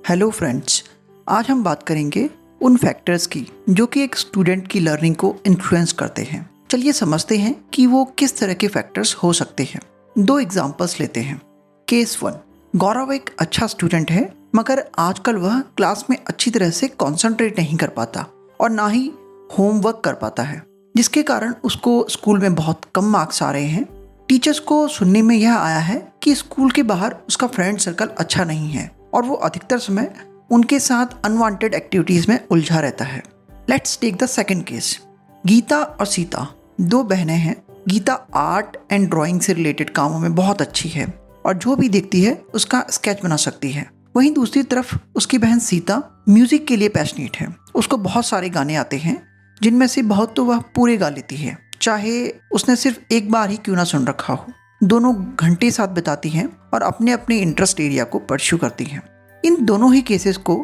Hello friends, आज हम बात करेंगे उन फैक्टर्स की जो कि एक स्टूडेंट की लर्निंग को इन्फ्लुएंस करते हैं। चलिए समझते हैं कि वो किस तरह के फैक्टर्स हो सकते हैं। दो एग्जांपल्स लेते हैं। केस 1, गौरव एक अच्छा स्टूडेंट है मगर आजकल वह क्लास में अच्छी तरह से कॉन्सेंट्रेट नहीं कर पाता और ना ही होमवर्क कर पाता है, जिसके कारण उसको स्कूल में बहुत कम मार्क्स आ रहे हैं। टीचर्स को सुनने में यह आया है कि स्कूल के बाहर उसका फ्रेंड सर्कल अच्छा नहीं है और वो अधिकतर समय उनके साथ अनवांटेड एक्टिविटीज में उलझा रहता है। Let's take the second case. Gita और सीता दो बहनें हैं। गीता आर्ट एंड ड्राइंग से रिलेटेड कामों में बहुत अच्छी है और जो भी देखती है उसका स्केच बना सकती है। वहीं दूसरी तरफ उसकी बहन सीता म्यूजिक के लिए पैशनेट है। उसको बहुत सारे गाने आते हैं जिनमें से बहुत तो वह पूरे गा लेती है, चाहे उसने सिर्फ एक बार ही क्यों ना सुन रखा हो। दोनों घंटे साथ बिताती हैं और अपने अपने इंटरेस्ट एरिया को परस्यू करती हैं। इन दोनों ही केसेस को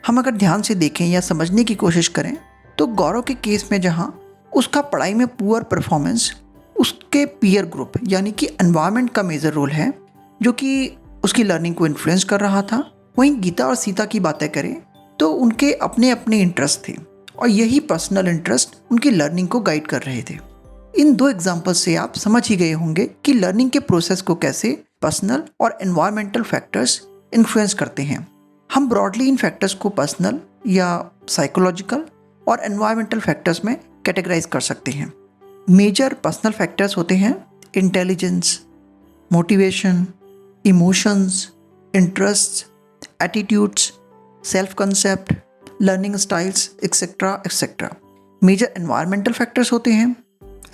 हम अगर ध्यान से देखें या समझने की कोशिश करें तो गौरव के केस में जहां उसका पढ़ाई में पुअर परफॉर्मेंस उसके पीयर ग्रुप यानी कि एनवायरनमेंट का मेजर रोल है जो कि उसकी लर्निंग को इन्फ्लुएंस कर रहा था, वहीं गीता और सीता की बातें करें तो उनके अपने अपने इंटरेस्ट थे और यही पर्सनल इंटरेस्ट उनकी लर्निंग को गाइड कर रहे थे। इन दो एग्जाम्पल्स से आप समझ ही गए होंगे कि लर्निंग के प्रोसेस को कैसे पर्सनल और एनवायरमेंटल फैक्टर्स इन्फ्लुएंस करते हैं। हम ब्रॉडली इन फैक्टर्स को पर्सनल या साइकोलॉजिकल और एनवायरमेंटल फैक्टर्स में कैटेगराइज कर सकते हैं। मेजर पर्सनल फैक्टर्स होते हैं intelligence, motivation, emotions, interest, attitudes, self concept, learning styles etcetera etcetera. Major environmental factors होते हैं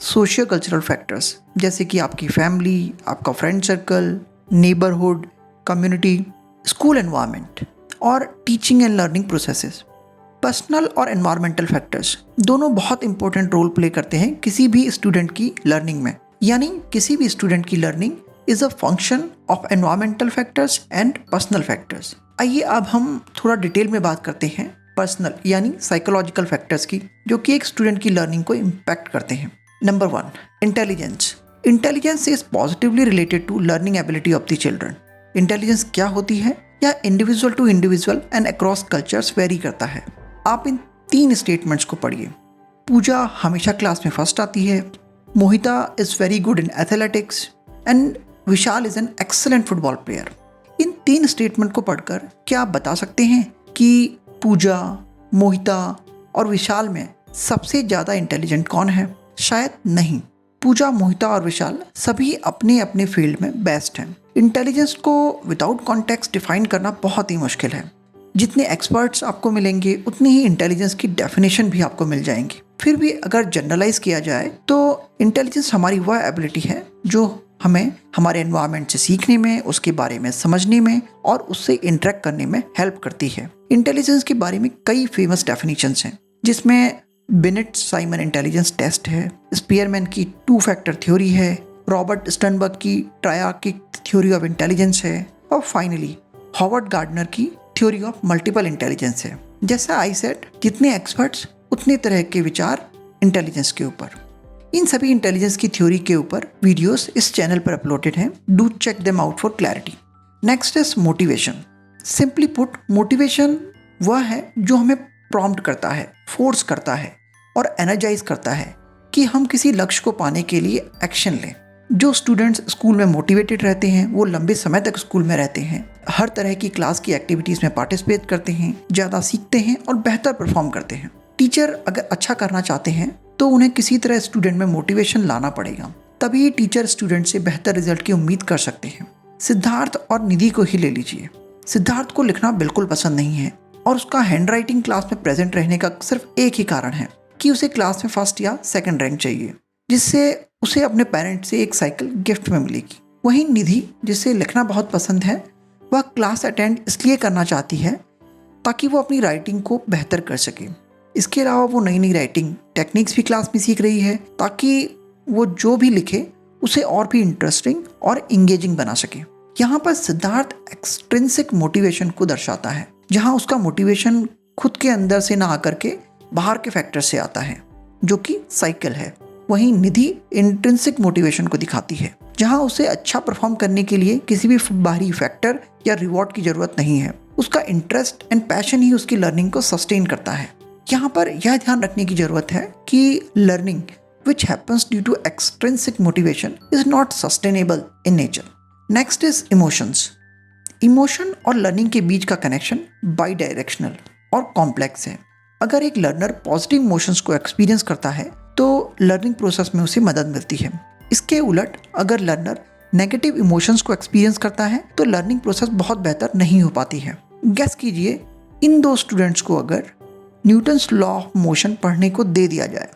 सोशियो कल्चरल फैक्टर्स, जैसे कि आपकी फैमिली, आपका friend circle, neighbourhood, community, school environment और teaching and learning processes. Personal और एनवायरमेंटल फैक्टर्स दोनों बहुत इंपॉर्टेंट रोल प्ले करते हैं किसी भी स्टूडेंट की लर्निंग में, यानी किसी भी स्टूडेंट की learning is a function of environmental factors and personal factors. आइए अब हम थोड़ा डिटेल में बात करते हैं पर्सनल यानी साइकोलॉजिकल फैक्टर्स की जो कि एक स्टूडेंट की लर्निंग को इम्पैक्ट करते हैं। Number 1, intelligence. Intelligence is positively related to learning ability of the children. इंटेलिजेंस क्या होती है या individual to individual and across cultures vary करता है। आप इन 3 स्टेटमेंट्स को पढ़िए। पूजा हमेशा क्लास में फर्स्ट आती है, Mohita is very good in athletics and Vishal is an excellent football player. इन 3 स्टेटमेंट को पढ़कर क्या आप बता सकते हैं कि पूजा, मोहिता और विशाल में सबसे ज़्यादा इंटेलिजेंट कौन है? शायद नहीं। पूजा, मोहिता और विशाल सभी अपने अपने फील्ड में बेस्ट हैं। इंटेलिजेंस को विदाउट कॉन्टेक्स्ट डिफाइन करना बहुत ही मुश्किल है। जितने एक्सपर्ट्स आपको मिलेंगे उतनी ही इंटेलिजेंस की डेफिनेशन भी आपको मिल जाएंगी। फिर भी अगर जनरलाइज किया जाए तो इंटेलिजेंस हमारी वह एबिलिटी है जो हमें हमारे एनवायरनमेंट से सीखने में, उसके बारे में समझने में और उससे इंटरेक्ट करने में हेल्प करती है। इंटेलिजेंस के बारे में कई फेमस डेफिनेशंस हैं जिसमें बिनेट साइमन इंटेलिजेंस टेस्ट है, स्पीयरमैन की 2 फैक्टर थ्योरी है, रॉबर्ट स्टर्नबर्ग की ट्रायर्किक थ्योरी ऑफ इंटेलिजेंस है और फाइनली हॉवर्ड गार्डनर की थ्योरी ऑफ मल्टीपल इंटेलिजेंस है। जैसा आई सेड, जितने एक्सपर्ट्स उतने तरह के विचार इंटेलिजेंस के ऊपर। इन सभी इंटेलिजेंस की थ्योरी के ऊपर वीडियोस इस चैनल पर अपलोडेड हैं। Do check them out for clarity. Next is motivation. Simply put, motivation वह है जो हमें प्रॉम्प्ट करता है, फोर्स करता है और एनर्जाइज करता है कि हम किसी लक्ष्य को पाने के लिए एक्शन लें। जो स्टूडेंट्स स्कूल में मोटिवेटेड रहते हैं वो लंबे समय तक स्कूल में रहते हैं, हर तरह की क्लास की एक्टिविटीज़ में पार्टिसिपेट करते हैं, ज़्यादा सीखते हैं और बेहतर परफॉर्म करते हैं। टीचर अगर अच्छा करना चाहते हैं तो उन्हें किसी तरह स्टूडेंट में मोटिवेशन लाना पड़ेगा, तभी टीचर स्टूडेंट से बेहतर रिजल्ट की उम्मीद कर सकते हैं। सिद्धार्थ और निधि को ही ले लीजिए। सिद्धार्थ को लिखना बिल्कुल पसंद नहीं है और उसका हैंड राइटिंग क्लास में प्रेजेंट रहने का सिर्फ एक ही कारण है कि उसे क्लास में फर्स्ट या सेकंड रैंक चाहिए, जिससे उसे अपने पेरेंट्स से एक साइकिल गिफ्ट में मिलेगी। वहीं निधि, जिसे लिखना बहुत पसंद है, वह क्लास अटेंड इसलिए करना चाहती है ताकि वो अपनी राइटिंग को बेहतर कर सके। इसके अलावा वो नई नई राइटिंग टेक्निक्स भी क्लास में सीख रही है ताकि वो जो भी लिखे उसे और भी इंटरेस्टिंग और इंगेजिंग बना सके। यहाँ पर सिद्धार्थ एक्सट्रिंसिक मोटिवेशन को दर्शाता है, जहाँ उसका मोटिवेशन खुद के अंदर से ना आकर के बाहर के फैक्टर से आता है जो कि साइकिल है। वहीं निधि इंट्रिंसिक मोटिवेशन को दिखाती है, जहां उसे अच्छा परफॉर्म करने के लिए किसी भी बाहरी फैक्टर या रिवॉर्ड की जरूरत नहीं है। उसका इंटरेस्ट एंड पैशन ही उसकी लर्निंग को सस्टेन करता है। यहाँ पर यह ध्यान रखने की जरूरत है कि learning which happens due to extrinsic motivation is not sustainable in nature. Next is emotions. Emotion और लर्निंग के बीच का कनेक्शन बाई डायरेक्शनल और कॉम्प्लेक्स है। अगर एक लर्नर पॉजिटिव इमोशंस को एक्सपीरियंस करता है तो लर्निंग प्रोसेस में उसे मदद मिलती है। इसके उलट अगर लर्नर नेगेटिव इमोशंस को एक्सपीरियंस करता है तो लर्निंग प्रोसेस बहुत बेहतर नहीं हो पाती है। गेस कीजिए, इन दो स्टूडेंट्स को अगर न्यूटन्स लॉ ऑफ मोशन पढ़ने को दे दिया जाए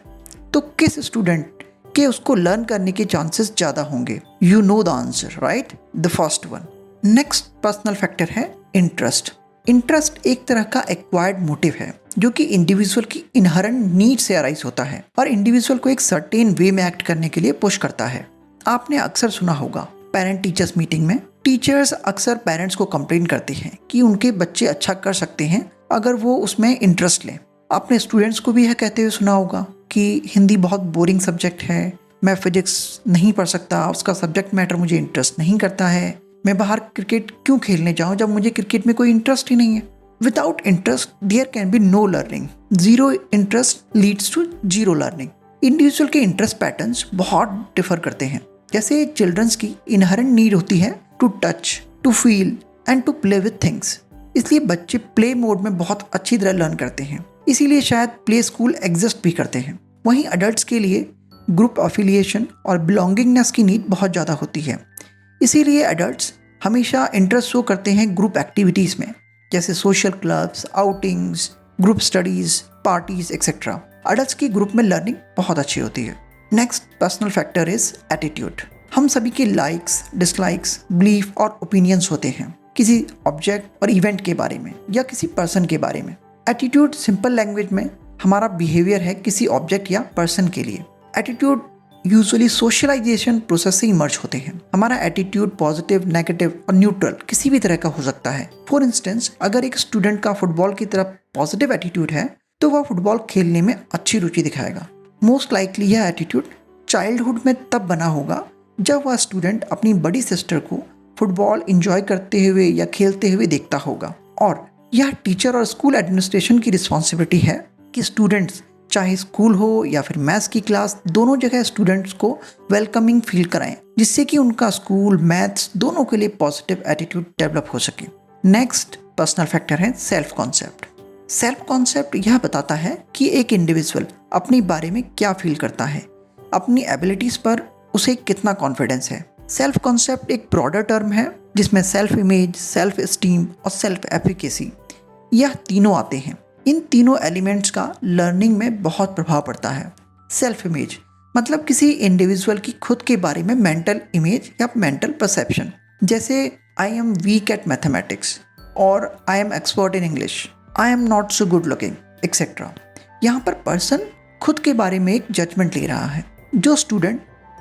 तो किस स्टूडेंट के उसको लर्न करने के चांसेस ज़्यादा होंगे? You know the answer, right? The first one. Next personal factor है इंटरेस्ट। इंटरेस्ट एक तरह का एक्वायर्ड मोटिव है जो कि इंडिविजुअल की इनहरेंट नीड से अराइज होता है और इंडिविजुअल को एक सर्टेन वे में एक्ट करने के लिए पुश करता है। आपने अक्सर सुना होगा पेरेंट टीचर्स मीटिंग में टीचर्स अक्सर पेरेंट्स को कंप्लेन करते हैं कि उनके बच्चे अच्छा कर सकते हैं अगर वो उसमें इंटरेस्ट लें। आपने स्टूडेंट्स को भी यह कहते हुए सुना होगा कि हिंदी बहुत बोरिंग सब्जेक्ट है, मैं फिजिक्स नहीं पढ़ सकता, उसका सब्जेक्ट मैटर मुझे इंटरेस्ट नहीं करता है, मैं बाहर क्रिकेट क्यों खेलने जाऊं जब मुझे क्रिकेट में कोई इंटरेस्ट ही नहीं है। Without interest there can be no learning. Zero interest leads to zero learning. Individual के इंटरेस्ट पैटर्न्स बहुत डिफर करते हैं। जैसे चिल्ड्रंस की इनहेरेंट नीड होती है to touch, to feel and to play with things, इसलिए बच्चे प्ले मोड में बहुत अच्छी तरह लर्न करते हैं, इसीलिए शायद प्ले स्कूल एग्जिस्ट भी करते हैं। वहीं अडल्ट्स के लिए ग्रुप अफिलिएशन और बिलोंगिंगनेस की नीड बहुत ज़्यादा होती है, इसीलिए एडल्ट्स हमेशा इंटरेस्ट शो करते हैं ग्रुप एक्टिविटीज़ में, जैसे social clubs, outings, group studies, parties etcetera. Adults की ग्रुप में लर्निंग बहुत अच्छी होती है। Next personal factor is attitude. हम सभी के लाइक्स, डिसलाइक्स, बिलीफ और ओपिनियंस होते हैं किसी ऑब्जेक्ट और इवेंट के बारे में या किसी पर्सन के बारे में। एटीट्यूड सिंपल लैंग्वेज में हमारा बिहेवियर है किसी ऑब्जेक्ट या पर्सन के लिए। एटीट्यूड यूजुअली सोशलाइजेशन प्रोसेस से इमर्ज होते हैं। हमारा एटीट्यूड पॉजिटिव, नेगेटिव और न्यूट्रल किसी भी तरह का हो सकता है। फॉर इंस्टेंस, अगर एक स्टूडेंट का फुटबॉल की तरफ पॉजिटिव एटीट्यूड है तो वह फुटबॉल खेलने में अच्छी रुचि दिखाएगा। मोस्ट लाइकली यह एटीट्यूड चाइल्डहुड में तब बना होगा जब वह स्टूडेंट अपनी बड़ी सिस्टर को फुटबॉल एंजॉय करते हुए या खेलते हुए देखता होगा। और यह टीचर और स्कूल एडमिनिस्ट्रेशन की रिस्पॉन्सिबिलिटी है कि स्टूडेंट्स, चाहे स्कूल हो या फिर मैथ्स की क्लास, दोनों जगह स्टूडेंट्स को वेलकमिंग फील कराएं, जिससे कि उनका स्कूल, मैथ्स दोनों के लिए पॉजिटिव एटीट्यूड डेवलप हो सके। नेक्स्ट पर्सनल फैक्टर है सेल्फ कॉन्सेप्ट। सेल्फ कॉन्सेप्ट यह बताता है कि एक इंडिविजुअल अपने बारे में क्या फील करता है, अपनी एबिलिटीज पर उसे कितना कॉन्फिडेंस है। सेल्फ कॉन्सेप्ट एक ब्रॉडर टर्म है जिसमें सेल्फ इमेज, सेल्फ एस्टीम और सेल्फ एफिकेसी यह तीनों आते हैं। इन तीनों एलिमेंट्स का लर्निंग में बहुत प्रभाव पड़ता है। सेल्फ इमेज मतलब किसी इंडिविजुअल की खुद के बारे में मेंटल इमेज या मेंटल परसेप्शन, जैसे I am weak at mathematics और I am expert in English, I am not so good looking etcetera. यहाँ पर पर्सन खुद के बारे में एक जजमेंट ले रहा है। जो स्टूडेंट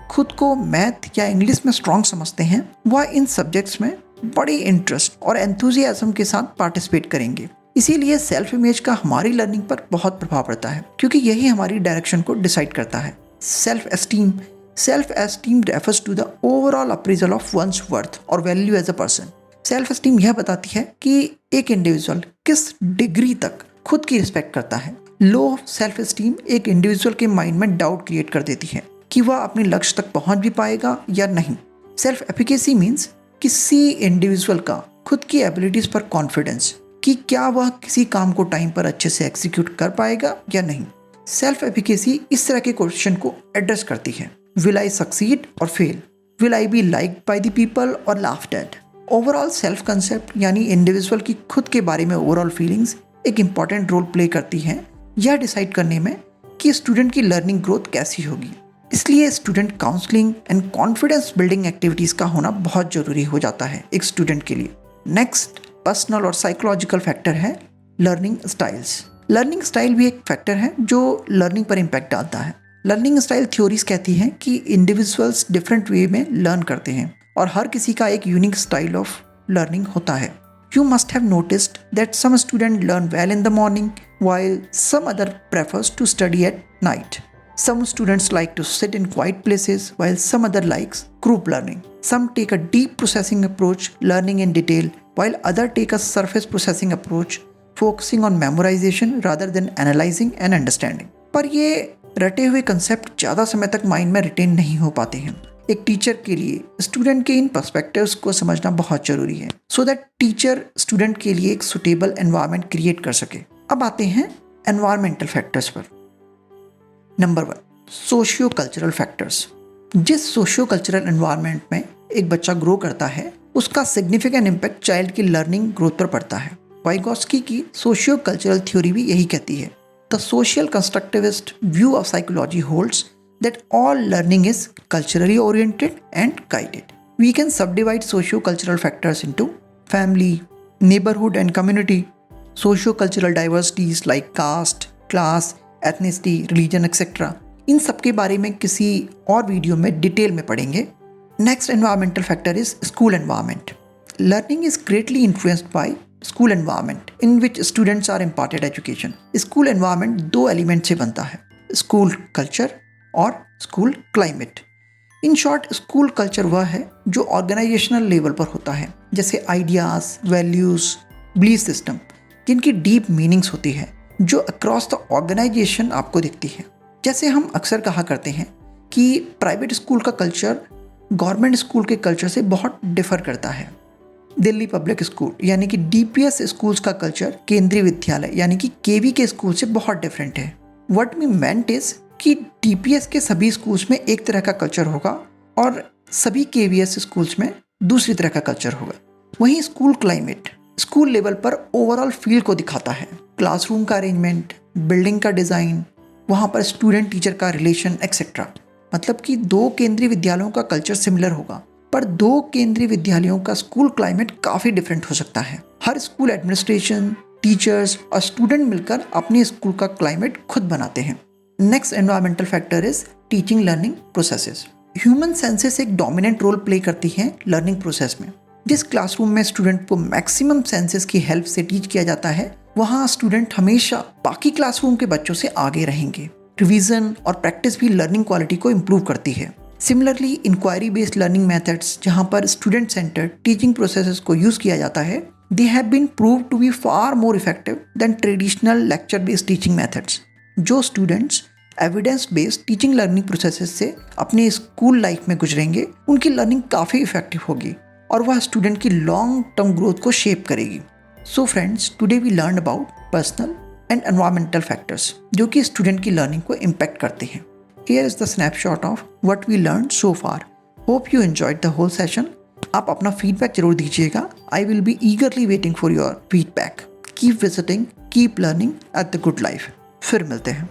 खुद को मैथ या इंग्लिश में स्ट्रॉन्ग समझते हैं वह इन सब्जेक्ट्स में बड़े इंटरेस्ट और एंथुजियाज्म के साथ पार्टिसिपेट करेंगे। इसीलिए सेल्फ इमेज का हमारी लर्निंग पर बहुत प्रभाव पड़ता है, क्योंकि यही हमारी डायरेक्शन को डिसाइड करता है। Self esteem refers to the overall appraisal of one's worth और value as a person. Self esteem यह बताती है कि एक इंडिविजुअल किस डिग्री तक खुद की रिस्पेक्ट करता है। लो ऑफ सेल्फ एस्टीम एक इंडिविजुअल के माइंड में डाउट क्रिएट कर देती है कि वह अपने लक्ष्य तक पहुंच भी पाएगा या नहीं। सेल्फ एफिकेसी मीन्स किसी इंडिविजुअल का खुद की एबिलिटीज पर कॉन्फिडेंस कि क्या वह किसी काम को टाइम पर अच्छे से एग्जीक्यूट कर पाएगा या नहीं। सेल्फ एफिकेसी इस तरह के क्वेश्चन को एड्रेस करती है। विल आई सक्सीड और fail, will I be liked by the people और laughed at. Overall self concept यानी इंडिविजुअल की खुद के बारे में ओवरऑल फीलिंग्स एक इम्पॉर्टेंट रोल प्ले करती हैं यह डिसाइड करने में कि स्टूडेंट की लर्निंग ग्रोथ कैसी होगी। इसलिए student counselling and confidence building activities का होना बहुत ज़रूरी हो जाता है एक स्टूडेंट के लिए। नेक्स्ट पर्सनल और साइकोलॉजिकल फैक्टर है लर्निंग स्टाइल्स। लर्निंग स्टाइल भी एक फैक्टर है जो लर्निंग पर इम्पैक्ट डालता है। लर्निंग स्टाइल थ्योरीज कहती हैं कि इंडिविजुअल्स डिफरेंट वे में लर्न करते हैं और हर किसी का एक यूनिक स्टाइल ऑफ लर्निंग होता है। You must have noticed that some students learn well in the morning while some other prefers to study at night. Some students like to sit in quiet places while some other likes group learning. Some take a deep processing approach, learning in detail, while other take a surface processing approach, focusing on memorization rather than analyzing and understanding. पर ये रटे हुए concept ज़्यादा समय तक mind में retain नहीं हो पाते हैं। एक टीचर के लिए स्टूडेंट के इन पर्सपेक्टिव्स को समझना बहुत जरूरी है, सो दैट टीचर स्टूडेंट के लिए एक सुटेबल एनवायरनमेंट क्रिएट कर सके। अब आते हैं एनवायरमेंटल फैक्टर्स पर। Number 1, socio cultural factors. जिस सोशियो कल्चरल एनवायरनमेंट में एक बच्चा ग्रो करता है, उसका सिग्निफिकेंट इम्पैक्ट चाइल्ड की लर्निंग ग्रोथ पर पड़ता है। वाइगोस्की की सोशियो कल्चरल थ्योरी भी यही कहती है। The social constructivist view of psychology holds that all learning is culturally oriented and guided. We can subdivide socio-cultural factors into family, neighborhood and community. Socio-cultural diversities like caste, class, ethnicity, religion, etc. इन सब के बारे में किसी और video में detail में पढ़ेंगे। Next environmental factor is school environment. Learning is greatly influenced by school environment in which students are imparted education. School environment दो एलिमेंट से बनता है, school culture और school climate. In short, school culture वह है जो ऑर्गेनाइजेशनल लेवल पर होता है, जैसे आइडियाज़, वैल्यूज़, बिलीफ सिस्टम, जिनकी डीप मीनिंग्स होती है जो अक्रॉस द ऑर्गेनाइजेशन आपको दिखती है। जैसे हम अक्सर कहा करते हैं कि प्राइवेट स्कूल का कल्चर गवर्नमेंट स्कूल के कल्चर से बहुत डिफर करता है। दिल्ली पब्लिक स्कूल यानी कि DPS स्कूल्स का कल्चर केंद्रीय विद्यालय यानी कि KV के स्कूल से बहुत डिफरेंट है। व्हाट वी मेंट इज कि DPS के सभी स्कूल्स में एक तरह का कल्चर होगा और सभी KVS स्कूल्स में दूसरी तरह का कल्चर होगा। वहीं स्कूल क्लाइमेट स्कूल लेवल पर ओवरऑल फील को दिखाता है। क्लासरूम का अरेंजमेंट, बिल्डिंग का डिज़ाइन, वहाँ पर स्टूडेंट टीचर का रिलेशन एक्सेट्रा। मतलब कि दो केंद्रीय विद्यालयों का कल्चर सिमिलर होगा, पर दो केंद्रीय विद्यालयों का स्कूल क्लाइमेट काफ़ी डिफरेंट हो सकता है। हर स्कूल एडमिनिस्ट्रेशन, टीचर्स और स्टूडेंट मिलकर अपने स्कूल का क्लाइमेट खुद बनाते हैं। Next environmental factor is teaching learning processes. Human senses एक डोमिनेंट रोल प्ले करती हैं लर्निंग प्रोसेस में। जिस क्लासरूम में स्टूडेंट को मैक्सिमम सेंसेस की हेल्प से टीच किया जाता है, वहाँ स्टूडेंट हमेशा बाकी क्लासरूम के बच्चों से आगे रहेंगे। रिवीजन और प्रैक्टिस भी लर्निंग क्वालिटी को इम्प्रूव करती है। Similarly, inquiry based learning methods, जहाँ पर स्टूडेंट सेंटर्ड टीचिंग प्रोसेसेस को यूज किया जाता है, they have been proved to be far more effective than traditional lecture based teaching methods. जो students evidence based teaching learning processes से अपने school life में गुजरेंगे, उनकी लर्निंग काफ़ी इफेक्टिव होगी और वह स्टूडेंट की लॉन्ग टर्म ग्रोथ को शेप करेगी। So friends, today we learn about personal and environmental factors जो कि स्टूडेंट की लर्निंग को इम्पैक्ट करते हैं। Here is the snapshot of what we learn so far. Hope you enjoyed the whole session. आप अपना फीडबैक जरूर दीजिएगा। I will be eagerly waiting for your feedback. Keep visiting, keep learning at the good life. फिर मिलते हैं।